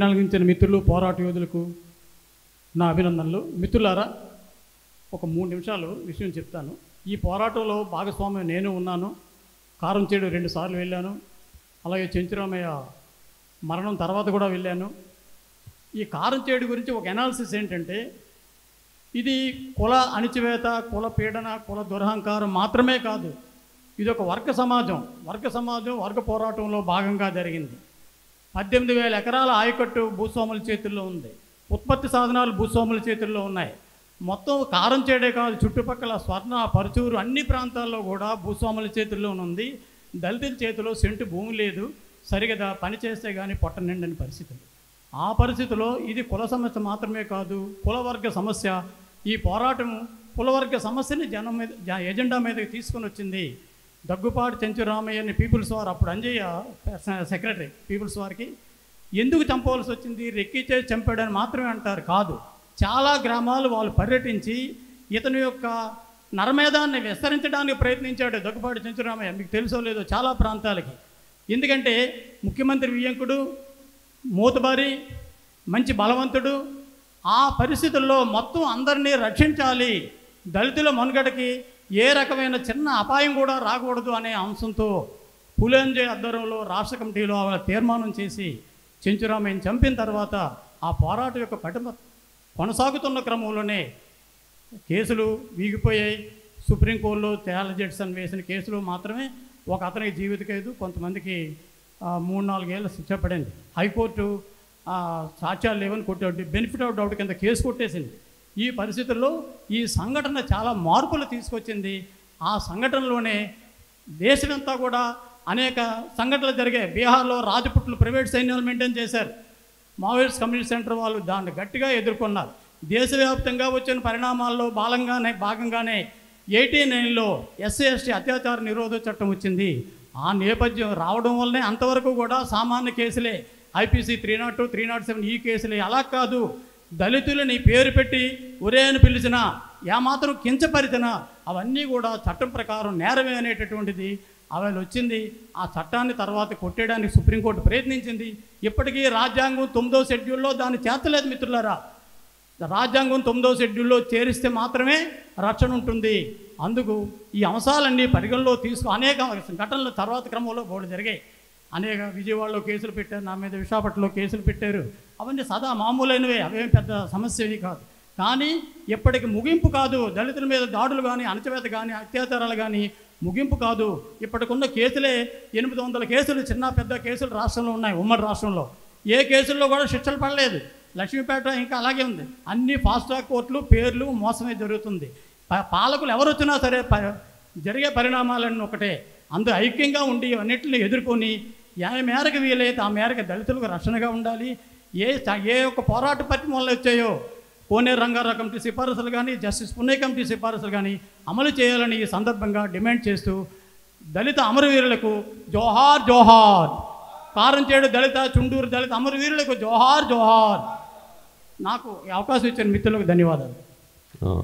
కలిగించిన మిత్రులు, పోరాట యోధులకు నా అభినందనలు. మిత్రులారా, ఒక 3 నిమిషాలు విషయం చెప్తాను. ఈ పోరాటంలో భాగస్వామ్యం నేను ఉన్నాను. కారంచేడు 2 సార్లు వెళ్ళాను. అలాగే చెంచురామయ్య మరణం తర్వాత కూడా వెళ్ళాను. ఈ కారంచేడు గురించి ఒక అనాలిసిస్ ఏంటంటే, ఇది కుల అణిచివేత, కుల పీడన, కుల దురహంకారం మాత్రమే కాదు. ఇది ఒక వర్గ సమాజం, వర్గ పోరాటంలో భాగంగా జరిగింది. 18,000 ఎకరాల ఆయకట్టు భూస్వాముల చేతుల్లో ఉంది. ఉత్పత్తి సాధనాలు భూస్వాముల చేతుల్లో ఉన్నాయి. మొత్తం కారంచేడే కాదు, చుట్టుపక్కల స్వర్ణ, పరుచూరు అన్ని ప్రాంతాల్లో కూడా భూస్వాముల చేతుల్లో ఉంది. దళితుల చేతిలో సెంటు భూమి లేదు. సరిగదా పని చేస్తే కానీ పొట్ట నిండని పరిస్థితులు. ఆ పరిస్థితిలో ఇది కుల సమస్య మాత్రమే కాదు, కులవర్గ సమస్య. ఈ పోరాటం కులవర్గ సమస్యని జనం మీద, ఎజెండా మీదకి తీసుకొని వచ్చింది. దగ్గుపాటి చెంచురామయ్యని పీపుల్స్ వార్, అప్పుడు అంజయ్య సెక్రటరీ పీపుల్స్ వారికి, ఎందుకు చంపవలసి వచ్చింది, రెక్కిచే చంపాడని మాత్రమే అంటారు. కాదు, చాలా గ్రామాలు వాళ్ళు పర్యటించి ఇతని యొక్క నరమేధాన్ని విస్తరించడానికి ప్రయత్నించాడు దగ్గుపాటి చెంచురామయ్య. మీకు తెలుసో లేదో చాలా ప్రాంతాలకి. ఎందుకంటే ముఖ్యమంత్రి వియ్యంకుడు, మోతుబారి, మంచి బలవంతుడు. ఆ పరిస్థితుల్లో మొత్తం అందరినీ రక్షించాలి, దళితుల మనుగడకి ఏ రకమైన చిన్న అపాయం కూడా రాకూడదు అనే అంశంతో పులేంజే ఆధ్వర్యంలో రాష్ట్ర కమిటీలో తీర్మానం చేసి చెంచురామయ్యని చంపిన తర్వాత ఆ పోరాటం యొక్క పటిమ కొనసాగుతున్న క్రమంలోనే కేసులు వీగిపోయాయి. సుప్రీంకోర్టులో తేల జడ్సన్ వేసిన కేసులు మాత్రమే ఒక అతనికి జీవిత ఖైదు, కొంతమందికి 3-4 ఏళ్ళ శిక్ష పడింది. హైకోర్టు సాక్ష్యాలు లేవని కొట్టాడు, బెనిఫిట్ ఆఫ్ డౌట్ కింద కేసు కొట్టేసింది. ఈ పరిస్థితుల్లో ఈ సంఘటన చాలా మార్పులు తీసుకొచ్చింది. ఆ సంఘటనలోనే దేశమంతా కూడా అనేక సంఘటనలు జరిగాయి. బీహార్లో రాజపుట్లు ప్రైవేట్ సైన్యాలు మెయింటైన్ చేశారు. మావోయిస్ట్ కమ్యూనిస్ట్ సెంటర్ వాళ్ళు దాన్ని గట్టిగా ఎదుర్కొన్నారు. దేశవ్యాప్తంగా వచ్చిన పరిణామాల్లో భాగంగానే 89లో SC/ST అత్యాచార నిరోధ చట్టం వచ్చింది. ఆ నేపథ్యం రావడం వల్లనే అంతవరకు కూడా సామాన్య కేసులే, IPC 302, 307 ఈ కేసులే. అలా కాదు, దళితులని పేరు పెట్టి ఒరే అని పిలిచినా, ఏమాత్రం కించపరిచినా అవన్నీ కూడా చట్టం ప్రకారం నేరమే అనేటటువంటిది అవి వచ్చింది. ఆ చట్టాన్ని తర్వాత కొట్టేయడానికి సుప్రీంకోర్టు ప్రయత్నించింది. ఇప్పటికీ రాజ్యాంగం 9వ షెడ్యూల్లో దాన్ని చేర్చలేదు మిత్రులారా. రాజ్యాంగం 9వ షెడ్యూల్లో చేరిస్తే మాత్రమే రక్షణ ఉంటుంది. అందుకు ఈ అంశాలన్నీ పరిగణలో అనేక ఘటనలు తర్వాత క్రమంలో బోర్డు జరిగాయి. అనేక విజయవాడలో కేసులు పెట్టారు, నా మీద విశాఖపట్నంలో కేసులు పెట్టారు. అవన్నీ సదా మామూలైనవే, అవేం పెద్ద సమస్యవి కాదు. కానీ ఇప్పటికి ముగింపు కాదు. దళితుల మీద దాడులు కానీ, అణచివేత కానీ, అత్యాచారాలు కానీ ముగింపు కాదు. ఇప్పటికున్న కేసులే 800 కేసులు, చిన్న పెద్ద కేసులు రాష్ట్రంలో ఉన్నాయి, ఉమ్మడి రాష్ట్రంలో. ఏ కేసుల్లో కూడా శిక్షలు పడలేదు. లక్ష్మీపేట ఇంకా అలాగే ఉంది. అన్ని ఫాస్ట్ ట్రాక్ కోర్టులు, పేర్లు మోసమే జరుగుతుంది. పాలకులు ఎవరు వచ్చినా సరే జరిగే పరిణామాలన్నీ ఒకటే. అందుకు ఐక్యంగా ఉండి అన్నింటిని ఎదుర్కొని ఏ మేరకు వీలైతే ఆ మేరకు దళితులకు రక్షణగా ఉండాలి. ఏ ఒక్క పోరాట పట్టిన వల్ల వచ్చాయో కోనేరు రంగారావు కమిటీ సిఫారసులు కానీ, జస్టిస్ పున్నయ్య కమిటీ సిఫారసులు కానీ అమలు చేయాలని ఈ సందర్భంగా డిమాండ్ చేస్తూ, దళిత అమరవీరులకు జోహార్ జోహార్. కారంచేడు దళిత, చుండూరు దళిత అమరవీరులకు జోహార్ జోహార్. నాకు ఈ అవకాశం ఇచ్చిన మిత్రులకు ధన్యవాదాలు.